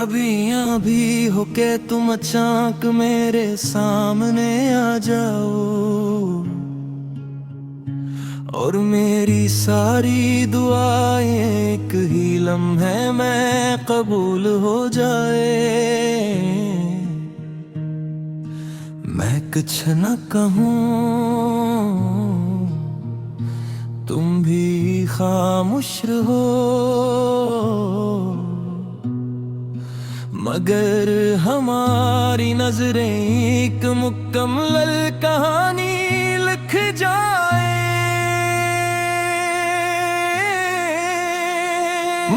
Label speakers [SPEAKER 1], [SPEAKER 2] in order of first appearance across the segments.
[SPEAKER 1] कभी यहाँ भी हो के तुम अचानक मेरे सामने आ जाओ और मेरी सारी दुआएं एक ही लम्हे में कबूल हो जाए। मैं कुछ न कहूँ, तुम भी खामोश रहो, मगर हमारी नजरें एक मुकम्मल कहानी लिख जाए।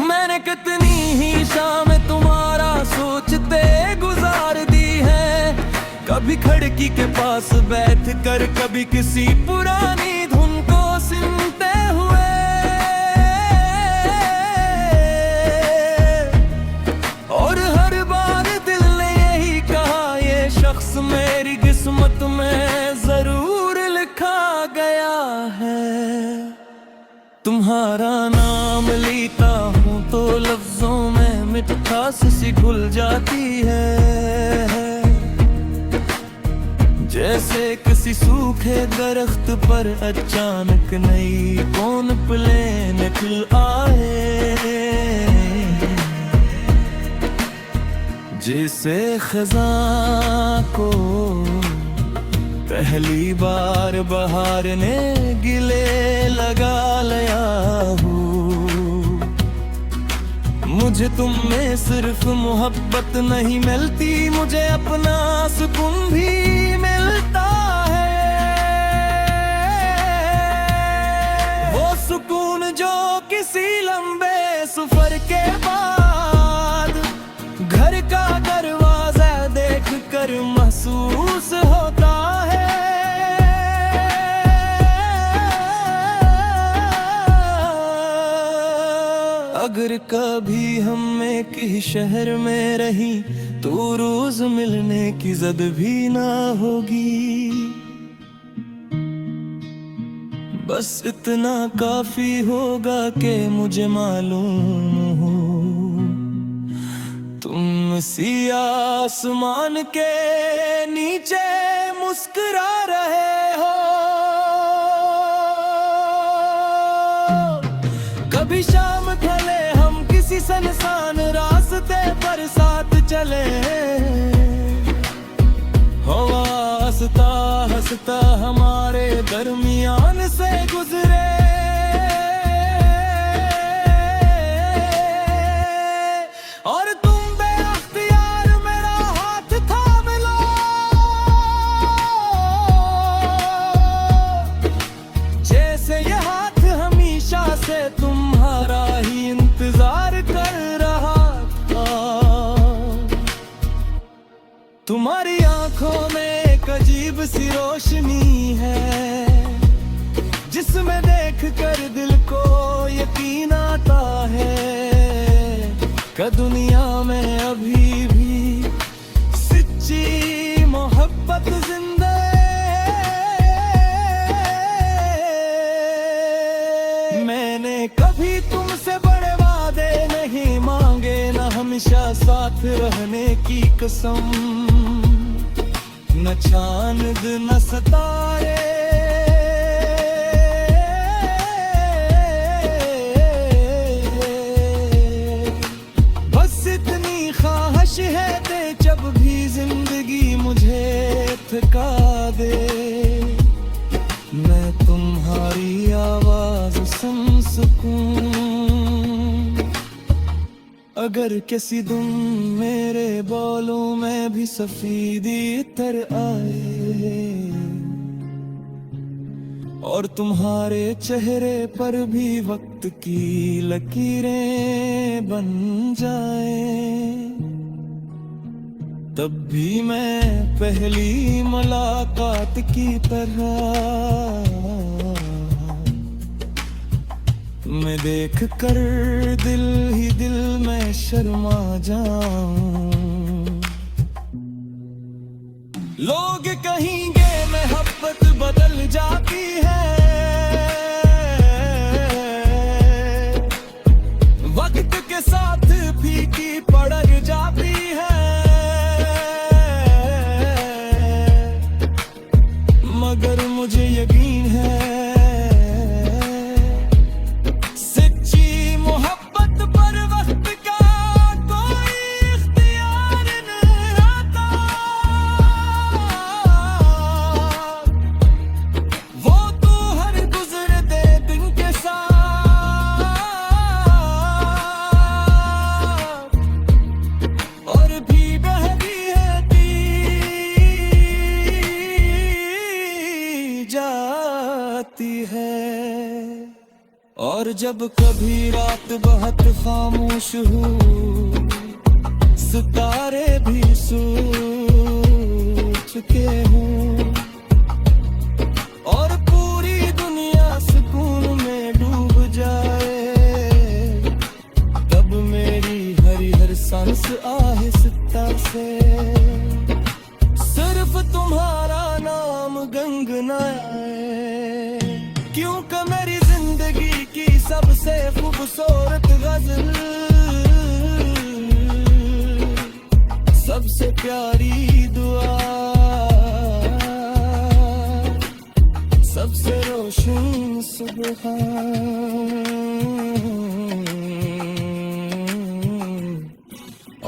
[SPEAKER 1] मैंने कितनी ही शाम तुम्हारा सोचते गुजार दी है, कभी खिड़की के पास बैठ कर, कभी किसी पुरानी धुन को सुनते हुए। और हर बार दिल ने यही कहा, ये शख्स मेरी किस्मत में जरूर लिखा गया है। तुम्हारा नाम लेता हूँ तो लफ्जों में मिठास सी घुल जाती है, जैसे किसी सूखे दरख्त पर अचानक नई कौन पले निकल आए। जैसे खज़ां को पहली बार बहार ने गिले लगा लिया हूँ। मुझे तुम में सिर्फ मोहब्बत नहीं मिलती, मुझे अपना सुकून भी मिलता है। वो सुकून जो किसी लंबे सफर के बाद घर का दरवाजा देख कर महसूस होता है। अगर कभी हम एक ही शहर में रही तो रोज मिलने की जद भी ना होगी। बस इतना काफी होगा कि मुझे मालूम हो, तुम इसी आसमान के नीचे मुस्कुरा रहे हो। कभी शाम ढले हम किसी सुनसान रास्ते पर साथ चले, हवा हंसता हंसता हमारे दरमियान से गुजरे। और तुम बेअख्तियार मेरा हाथ थाम लो, जैसे ये हाथ हमेशा से तुम्हारा ही इंतजार कर रहा था। तुम्हारी आंखों में एक अजीब सी रोशनी है, जिसमें देख कर दिल को यकीन आता है कि दुनिया में अभी भी सच्ची मोहब्बत जिंदा है। मैंने कभी तुमसे बड़े वादे नहीं मांगे, न हमेशा साथ रहने की कसम, न चांद न सितारे। बस इतनी ख्वाहिश है कि जब भी जिंदगी मुझे थका दे, मैं तुम्हारी आवाज सुन सकूं। अगर किसी दिन मेरे बालों में भी सफेदी तर आए और तुम्हारे चेहरे पर भी वक्त की लकीरें बन जाए, तब भी मैं पहली मुलाकात की तरह मैं देख कर दिल ही दिल में शर्मा जाऊं। लोग कहेंगे मोहब्बत बदल जाती है, वक्त के साथ फीकी पड़ जाती मगर मुझे यकीन है सच्ची मोहब्बत पर वक्त का कोई इख्तियार नहीं आता। वो तू हर गुजरते दिन के साथ और भी बहती जाती है। और जब कभी रात बहुत खामोश हो सितारे भी सो चुके हों और पूरी दुनिया सुकून में डूब जाए, तब मेरी हर सांस आहिस्ता से सिर्फ तुम्हारा नाम गुनगुनाए। क्योंकि मेरी जिंदगी की सबसे खूबसूरत गजल, सबसे प्यारी दुआ, सबसे रोशन सुबह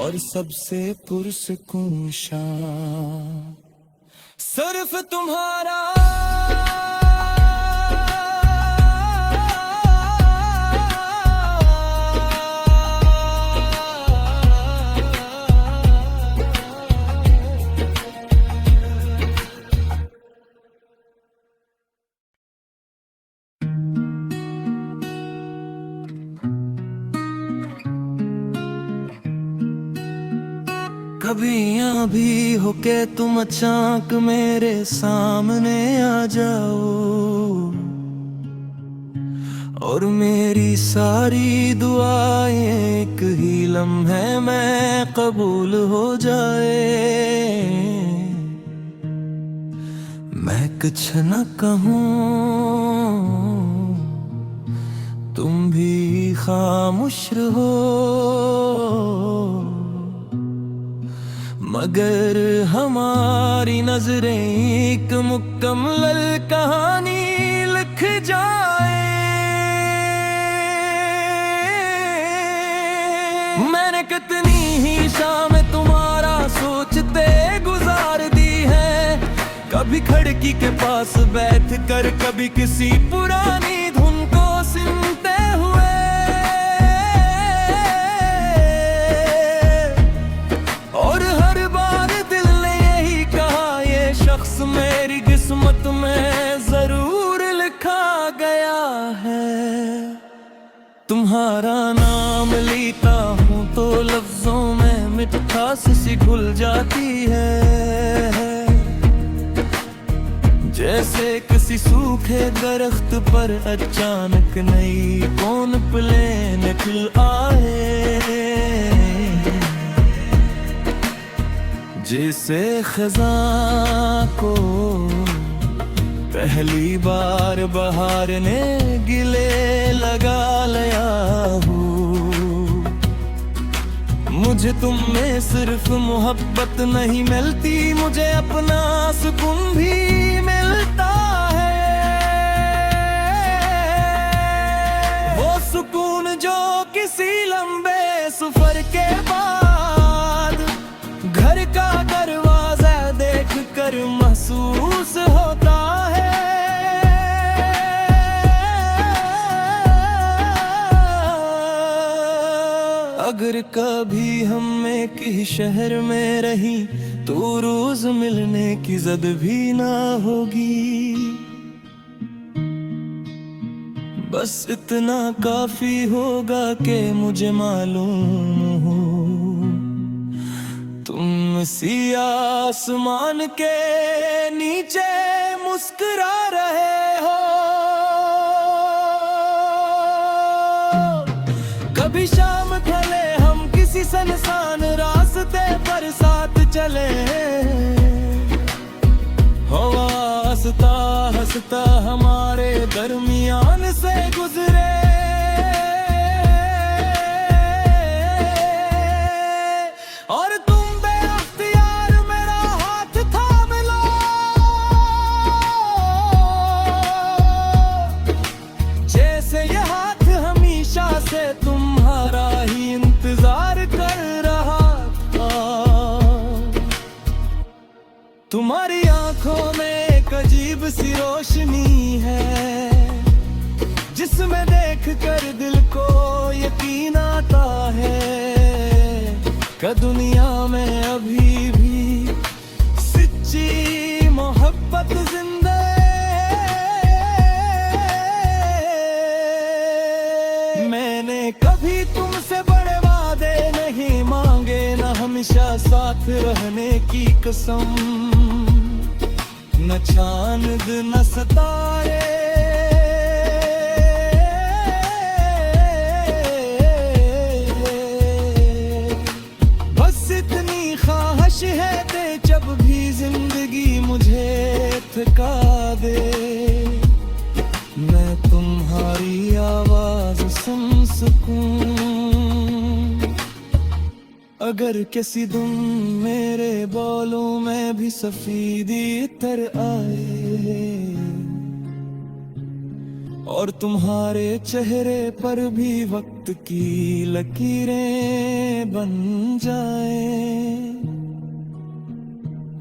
[SPEAKER 1] और सबसे पुरसकून शाम सिर्फ तुम्हारा। कभी यहाँ भी हो के तुम अचानक मेरे सामने आ जाओ और मेरी सारी दुआएं एक ही लम्हे में कबूल हो जाए। मैं कुछ न कहूँ तुम भी खामोश रहो, मगर हमारी नजरें एक मुकम्मल कहानी लिख जाए। मैंने कितनी ही शाम तुम्हारा सोचते गुजार दी है, कभी खिड़की के पास बैठ कर, कभी किसी पुरानी धुन को सुनते हुए। मेरी किस्मत में जरूर लिखा गया है। तुम्हारा नाम लेता हूँ तो लफ्जों में मिठास सी घुल जाती है, जैसे किसी सूखे दरख्त पर अचानक नई कौन पले निकल आए। जिसे खज़ां को पहली बार बहार ने गिले लगा लिया हो, मुझे तुम में सिर्फ मोहब्बत नहीं मिलती, मुझे अपना सुकून भी मिलता है। वो सुकून जो किसी लंबे सफर के बाद घर का दरवाजा देख कर महसूस होता है। अगर कभी हम एक ही शहर में रही तो रोज मिलने की ज़द भी ना होगी। बस इतना काफी होगा कि मुझे मालूम हो तुम सी आसमान के नीचे मुस्कुरा रहे हो। कभी शाम ढले हम किसी सुनसान रास्ते पर साथ चले, हवा हंसता हंसता हमारे दरमियान से गुजरे। और तुम बेअख्तियार मेरा हाथ थाम लो तुम्हारी आंखों में एक अजीब सी रोशनी है, जिसमें देख कर दिल को यकीन आता है कि दुनिया में अभी भी सच्ची मोहब्बत जिंदा है। मैंने कभी तुमसे बड़े वादे नहीं मांगे, न हमेशा साथ रहने की कसम, न चांद न सितारे, बस इतनी ख्वाहिश है ते जब भी जिंदगी मुझे थका दे, मैं तुम्हारी आवाज सुन सकूं। अगर किसी दिन मेरे बालों में भी सफेदी तर आए और तुम्हारे चेहरे पर भी वक्त की लकीरें बन जाए,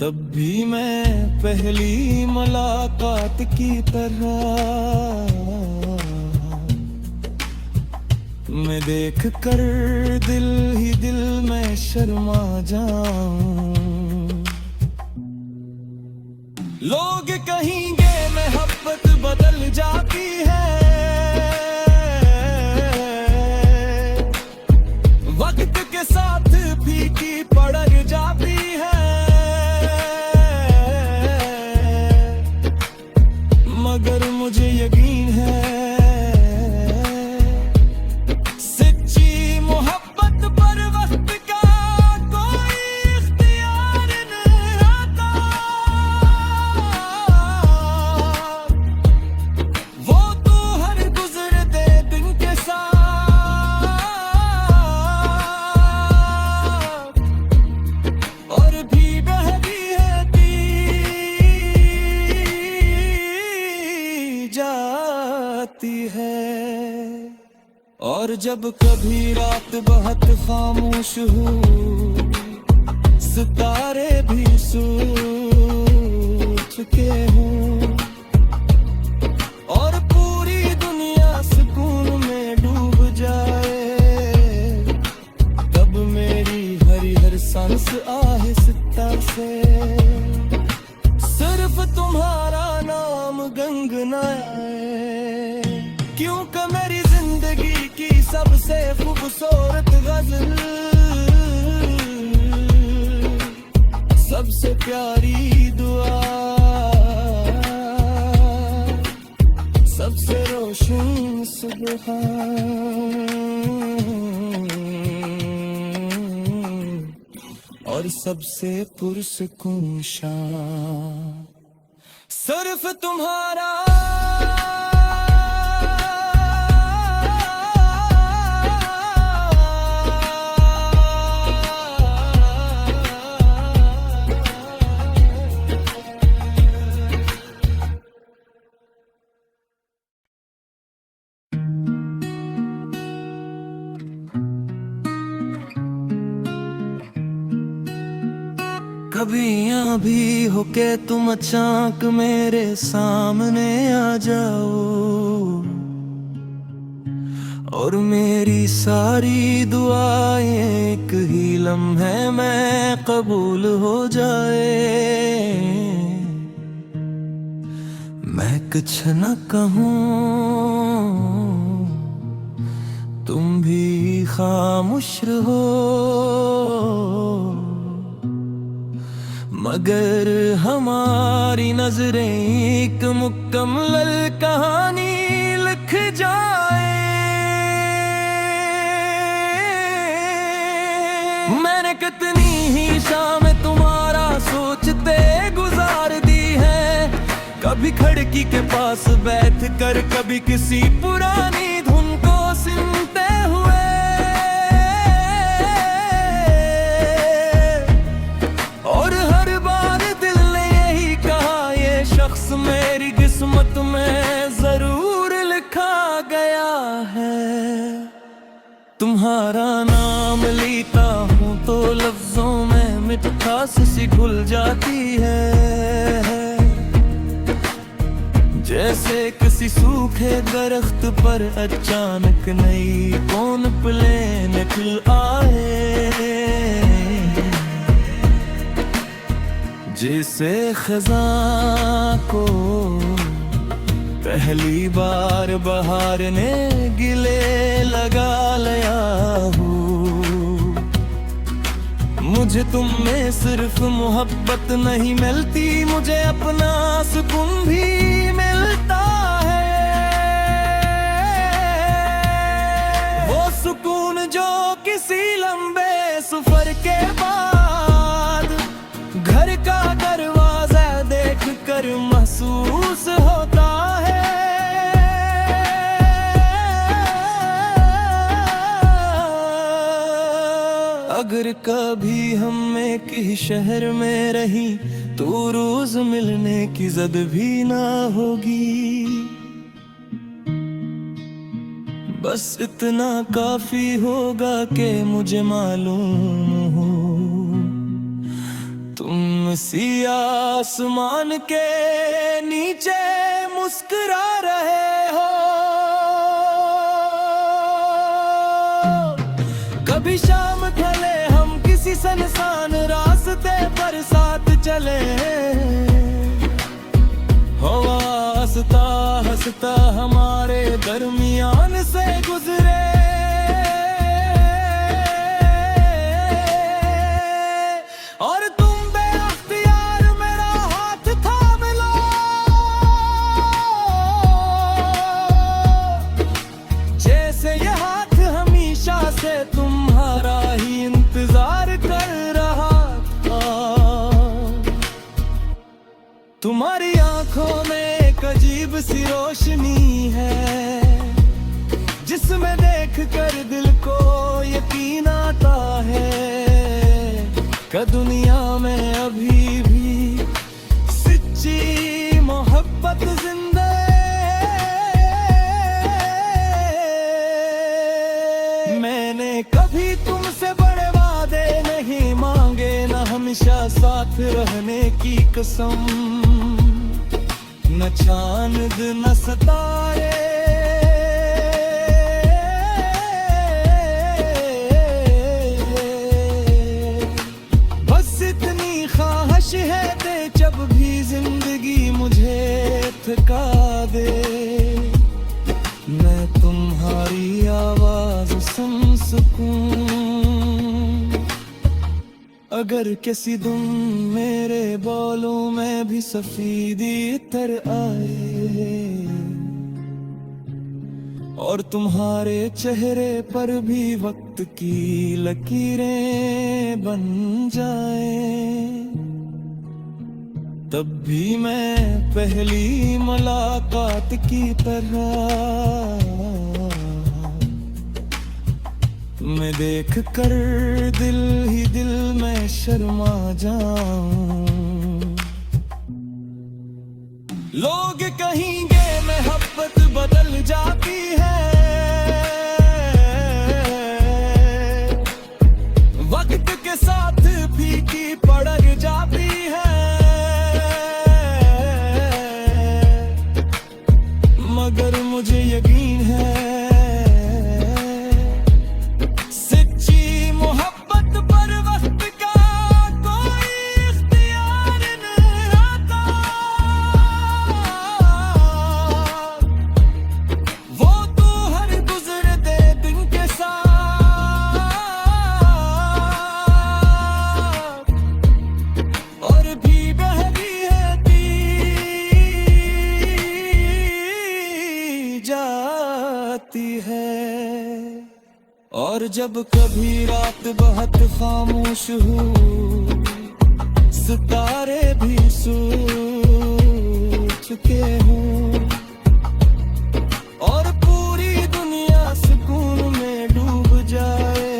[SPEAKER 1] तब भी मैं पहली मुलाकात की तरह मैं देख कर दिल ही दिल में शर्मा जाऊं। लोग कहेंगे मोहब्बत बदल जाती है, वक्त के साथ फीकी पड़ जाती है, मगर मुझे यकीन है है। और जब कभी रात बहुत खामोश हो, सितारे भी सो चुके हों और पूरी दुनिया सुकून में डूब जाए, तब मेरी हरी हर सांस आहिस्ता से सिर्फ तुम्हारा नाम गंगनाए, क्योंकि मेरी जिंदगी की सबसे खूबसूरत गजल, सबसे प्यारी दुआ, सबसे रोशन सुबह और सबसे पुरसकून शाम सिर्फ तुम्हारा। कभी यहाँ भी हो के तुम अचानक मेरे सामने आ जाओ और मेरी सारी दुआएं एक ही लम्हे में कबूल हो जाए। मैं कुछ न कहूँ, तुम भी खामोश रहो, मगर हमारी नजरें एक मुकम्मल कहानी लिख जाए। मैंने कितनी ही शाम तुम्हारा सोचते गुजार दी है, कभी खिड़की के पास बैठ कर, कभी किसी पुरानी धुन को सुनते हुए, मेरी किस्मत में जरूर लिखा गया है। तुम्हारा नाम लेता हूँ तो लफ्जों में मिठास सी घुल जाती है। जैसे किसी सूखे दरख्त पर अचानक नई कौन प्लेन निकल आए, जिसे खज़ां को पहली बार बहार ने गिले लगा लिया हूँ। मुझे तुम में सिर्फ मोहब्बत नहीं मिलती, मुझे अपना सुकून भी मिलता है। वो सुकून जो किसी लंबे सफर के बाद घर का दरवाजा देख कर महसूस होता है। अगर कभी हम एक ही शहर में रही तो रोज मिलने की जद भी ना होगी। बस इतना काफी होगा कि मुझे मालूम हो तुम इसी आसमान के नीचे मुस्कुरा रहे हो। कभी शाम ढले हम किसी सुनसान रास्ते पर साथ चले, हवा हंसता हंसता हमारे दरमियान से गुजरे। और तुम बेअख्तियार मेरा हाथ थाम लो, जैसे ये हाथ हमेशा से तुम्हारा ही इंतजार कर रहा था। तुम्हारी आंखों में एक अजीब सी रोशनी है, जिसमें देख कर दिल को यकीन आता है कि दुनिया में अभी भी सच्ची मोहब्बत जिंदा है। मैंने कभी तुमसे बड़े वादे नहीं मांगे, ना हमेशा साथ रहने की कसम, न चांद न सितारे, बस इतनी ख्वाहिश है दे जब भी जिंदगी मुझे थका दे, मैं तुम्हारी आवाज सुन सकूं। अगर किसी दिन मेरे बालों में भी सफेदी तर आए और तुम्हारे चेहरे पर भी वक्त की लकीरें बन जाए, तब भी मैं पहली मुलाकात की तरह मैं देख कर दिल ही दिल में शर्मा जाऊं। लोग कहेंगे मोहब्बत बदल जाती है, वक्त के साथ फीकी पड़ जाती है, मगर मुझे यकीन है है। और जब कभी रात बहुत खामोश हो, सितारे भी सो चुके हों और पूरी दुनिया सुकून में डूब जाए,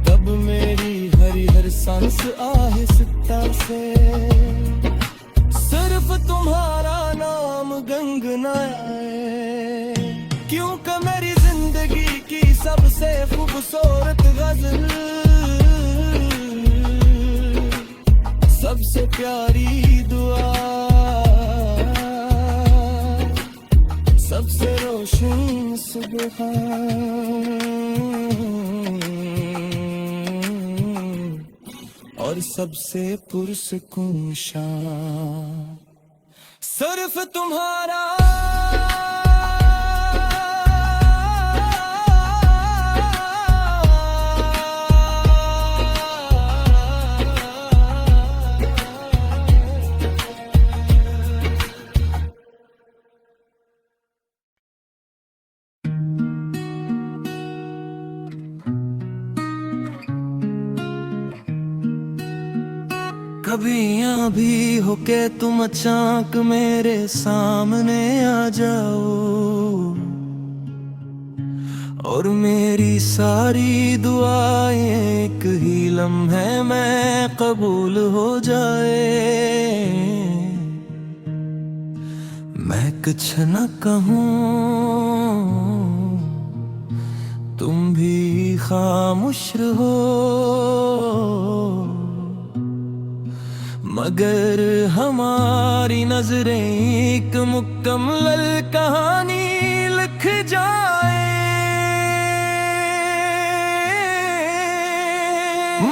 [SPEAKER 1] तब मेरी हरी हर सांस आहिस्ता से सिर्फ तुम्हारा नाम गुनगुनाए, क्योंकि मेरी जिंदगी की सबसे खूबसूरत गजल सबसे प्यारी दुआ, सबसे रोशन सुबह और सबसे पुरसुकून शाम सिर्फ तुम्हारा। कभी यहाँ भी हो के तुम अचानक मेरे सामने आ जाओ और मेरी सारी दुआएं एक ही लम्हे में कबूल हो जाए। मैं कुछ न कहूँ, तुम भी खामोश रहो, मगर हमारी नजरें एक मुकम्मल कहानी लिख जाए।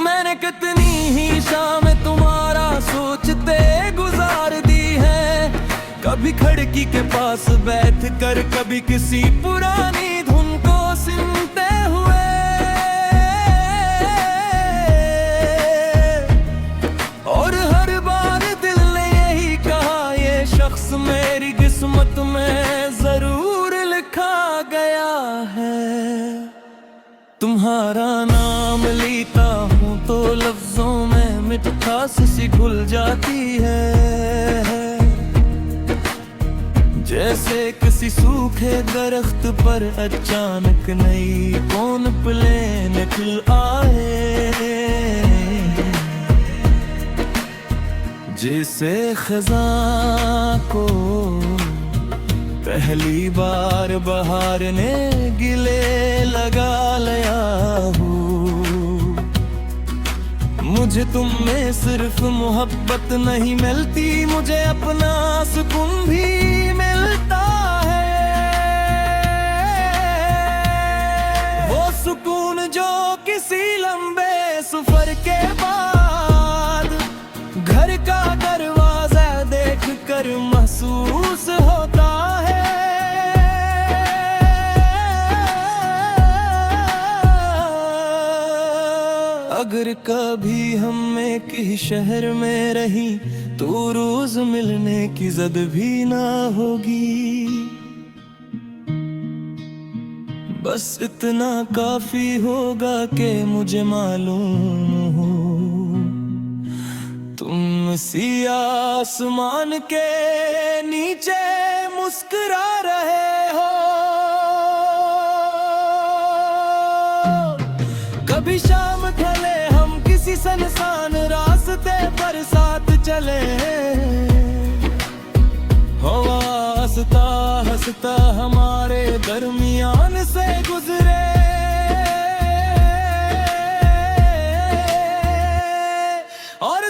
[SPEAKER 1] मैंने कितनी ही शाम तुम्हारा सोचते गुजार दी है, कभी खिड़की के पास बैठ कर, कभी किसी पुरानी धुन को सुनते हुए। मेरी किस्मत में जरूर लिखा गया है। तुम्हारा नाम लेता हूँ तो लफ्जों में मिठास सी घुल जाती है, जैसे किसी सूखे दरख्त पर अचानक नई कौन पले निकल आए। जिसे खज़ां को पहली बार बहार ने गिले लगा लिया हूँ। मुझे तुम में सिर्फ मोहब्बत नहीं मिलती, मुझे अपना सुकून भी मिलता है। वो सुकून जो किसी लंबे सफर के बाद घर का दरवाजा देख कर महसूस होता है। अगर कभी हम एक ही शहर में रही तो रोज मिलने की जद भी ना होगी। बस इतना काफी होगा कि मुझे मालूम हो तुम सी आसमान के नीचे मुस्कुरा रहे हो। कभी शाम ढले हम किसी सुनसान रास्ते पर साथ चले, हवा हंसता हंसता हमारे दरमियान से गुजरे। और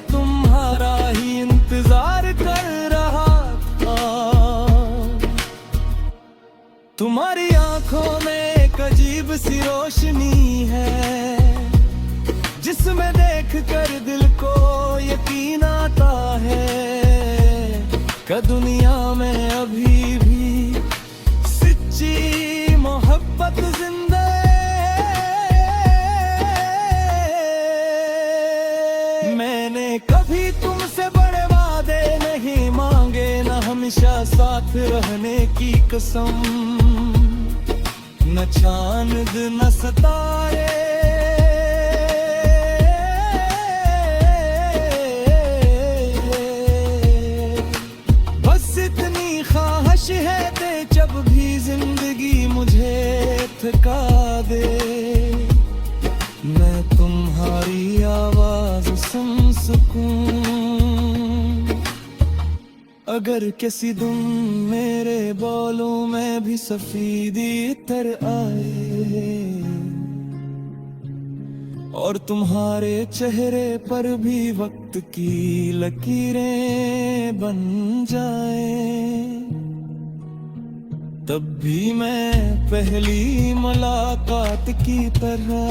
[SPEAKER 1] तुम्हारा ही इंतजार कर रहा था। तुम्हारी आंखों में एक अजीब सी रोशनी है, जिसमें देख कर दिल को यकीन आता है कि दुनिया में अभी भी सच्ची मोहब्बत जिंदा। मैंने कभी तुमसे बड़े वादे नहीं मांगे, न हमेशा साथ रहने की कसम, न चांद न सितारे। बस इतनी ख्वाहिश है कि जब भी जिंदगी मुझे थका दे, मैं तुम्हारी आवाज सुन सकूं। अगर किसी दिन मेरे बालों में भी सफेदी तर आए और तुम्हारे चेहरे पर भी वक्त की लकीरें बन जाए, तब भी मैं पहली मुलाकात की तरह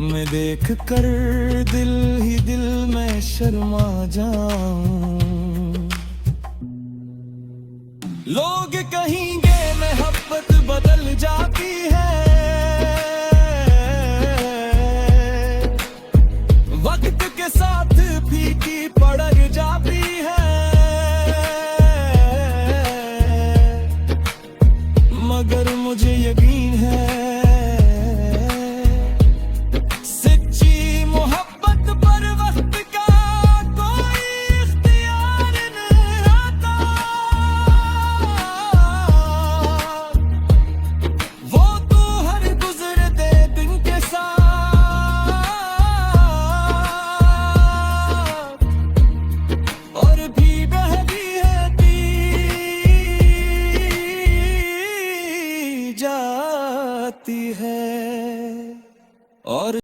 [SPEAKER 1] मैं देख कर दिल ही दिल में शर्मा जाऊं। लोग कहेंगे मोहब्बत बदल जाती है,